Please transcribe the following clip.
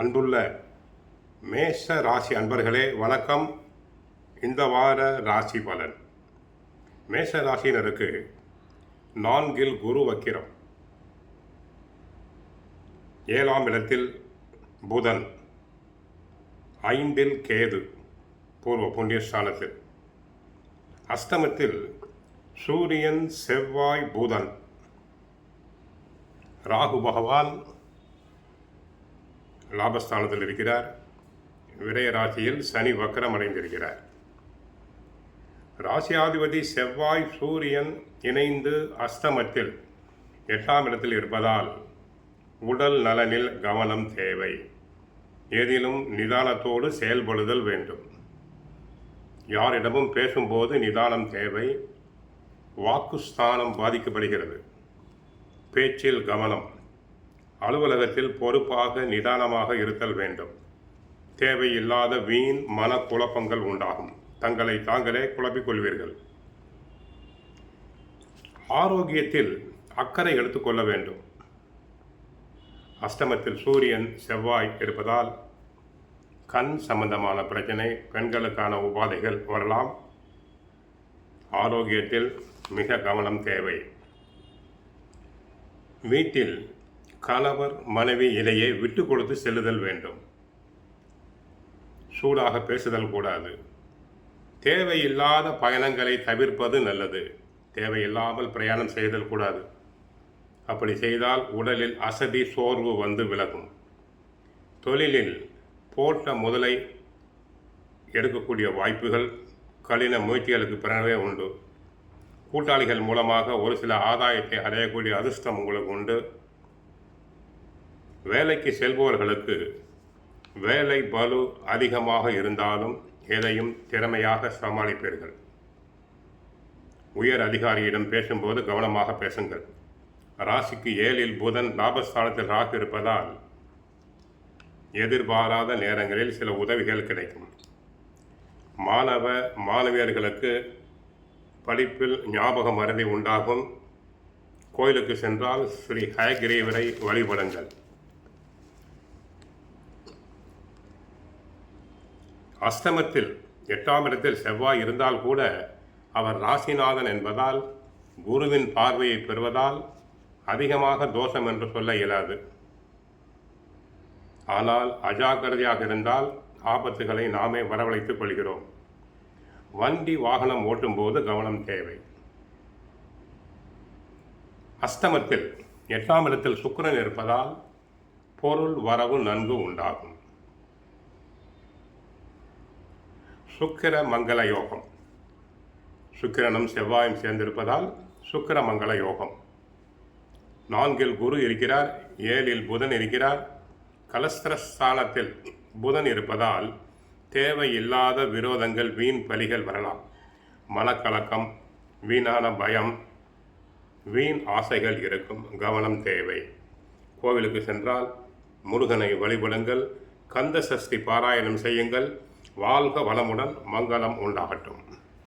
அன்புள்ள மேஷ ராசி அன்பர்களே வணக்கம். இந்த வார ராசி பலன். மேஷ ராசியினருக்கு 4 குரு வக்கிரம், 7ஆம் இடத்தில் புதன், 5 கேது பூர்வ புண்ணியஸ்தானத்தில், அஷ்டமத்தில் சூரியன், செவ்வாய், புதன், ராகு பகவான் லாபஸ்தானத்தில் இருக்கிறார். விரய ராசியில் சனி வக்கரம் அடைந்திருக்கிறார். ராசியாதிபதி செவ்வாய், சூரியன் இணைந்து அஷ்டமத்தில் 8ஆம் இடத்தில் இருப்பதால் உடல் நலனில் கவனம் தேவை. ஏதிலும் நிதானத்தோடு செயல்படுதல் வேண்டும். யாரிடமும் பேசும்போது நிதானம் தேவை. வாக்குஸ்தானம் பாதிக்கப்படுகிறது. பேச்சில் கவனம். அலுவலகத்தில் பொறுப்பாக நிதானமாக இருத்தல் வேண்டும். தேவையில்லாத வீண் மனக்குழப்பங்கள் உண்டாகும். தங்களை தாங்களே குழப்பிக் கொள்வீர்கள். ஆரோக்கியத்தில் அக்கறை எடுத்துக்கொள்ள வேண்டும். அஷ்டமத்தில் சூரியன், செவ்வாய் இருப்பதால் கண் சம்பந்தமான பிரச்சனை, பெண்களுக்கான உபாதைகள் வரலாம். ஆரோக்கியத்தில் மிக கவனம் தேவை. வீட்டில் கணவர் மனைவி இடையே விட்டு கொடுத்து செல்லுதல் வேண்டும். சூடாக பேசுதல் கூடாது. தேவையில்லாத பயணங்களை தவிர்ப்பது நல்லது. தேவையில்லாமல் பிரயாணம் செய்தல் கூடாது. அப்படி செய்தால் உடலில் அசதி, சோர்வு வந்து விலகும். தொழிலில் போட்ட முதலை எடுக்கக்கூடிய வாய்ப்புகள் கடின முயற்சிகளுக்கு பிறகே உண்டு. கூட்டாளிகள் மூலமாக ஒரு சில ஆதாயத்தை அடையக்கூடிய அதிர்ஷ்டம் உங்களுக்கு உண்டு. வேலைக்கு செல்பவர்களுக்கு வேலை பளு அதிகமாக இருந்தாலும் எதையும் திறமையாக சமாளிப்பீர்கள். உயர் அதிகாரியிடம் பேசும்போது கவனமாக பேசுங்கள். ராசிக்கு 7இல் புதன், லாபஸ்தானத்தில் ராகு இருப்பதால் எதிர்பாராத நேரங்களில் சில உதவிகள் கிடைக்கும். மாணவியர்களுக்கு படிப்பில் ஞாபக மறதி உண்டாகும். கோயிலுக்கு சென்றால் ஸ்ரீ ஹயகிரீவரை வழிபடுங்கள். அஷ்டமத்தில் 8ஆம் இடத்தில் செவ்வாய் இருந்தால் கூட அவர் ராசிநாதன் என்பதால் குருவின் பார்வையை பெறுவதால் அதிகமாக தோஷம் என்று சொல்ல இயலாது. ஆனால் அஜாக்கிரதையாக இருந்தால் ஆபத்துகளை நாமே வரவழைத்துக் கொள்கிறோம். வண்டி வாகனம் ஓட்டும்போது கவனம் தேவை. அஷ்டமத்தில் 8ஆம் இடத்தில் சுக்கிரன் இருப்பதால் பொருள் வரவு நன்கு உண்டாகும். சுக்கிர மங்கள யோகம். சுக்கிரனும் செவ்வாயும் சேர்ந்திருப்பதால் சுக்கிர மங்கள யோகம். 4இல் குரு இருக்கிறார், 7இல் புதன் இருக்கிறார். கலஸ்திரஸ்தானத்தில் புதன் இருப்பதால் தேவையில்லாத விரோதங்கள், வீண் பலிகள் வரலாம். மனக்கலக்கம், வீணான பயம், வீண் ஆசைகள் இருக்கும். கவனம் தேவை. கோவிலுக்கு சென்றால் முருகனை வழிபடுங்கள். கந்த சஷ்டி பாராயணம் செய்யுங்கள். வாழ்க வளமுடன், மங்களம் உண்டாகட்டும்.